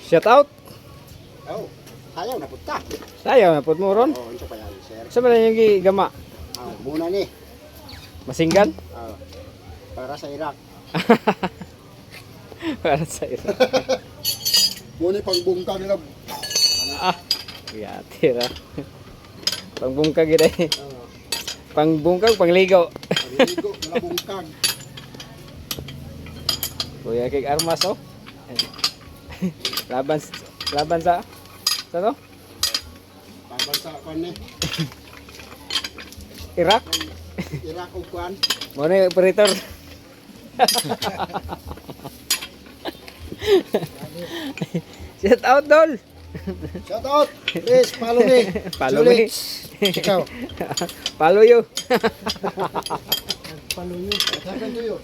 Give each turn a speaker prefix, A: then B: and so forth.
A: Shout out.
B: Oh, ayaw na punta.
A: Sayaw na pud mo ron.
B: Oh, ito pa yan, sir.
A: Sa man yung gigama?
B: Muna ni.
A: Masinggan?
B: Para sa Iraq.
A: Para sa ira.
B: Muna pangbungka nila.
A: Yatira. Pangbungkag gid eh. Pangbungkag, pangligo.
B: Paligo, nalabungkag.
A: Kuya kay armas oh. laban sa to?
B: Laban sa kwan ni.
A: Iraq.
B: Iraq o kwan.
A: Mo ni operator. Shout out dol.
B: Shout out. Please follow me.
A: Follow me.
B: Ikaw.
A: Follow you.
B: Follow you. What happened to you?